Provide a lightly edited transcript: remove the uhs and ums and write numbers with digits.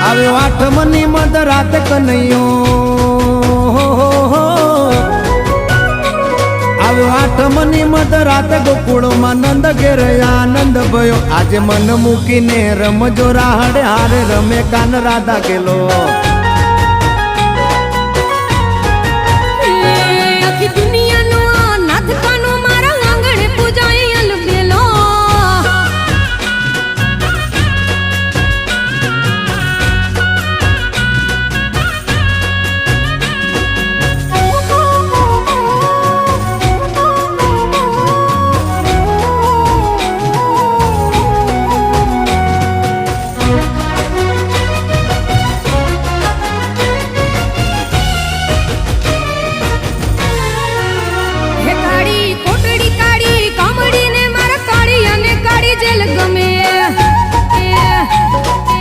આવ્યો આઠમની મધ રાત કનૈયો, આવ્યો આઠમની મધ રાત ગોકુળમાં નંદ ઘેર આનંદ ભયો. આજે મન મૂકીને રમજો રાહડે હારે રમે કાન રાધા કેલો.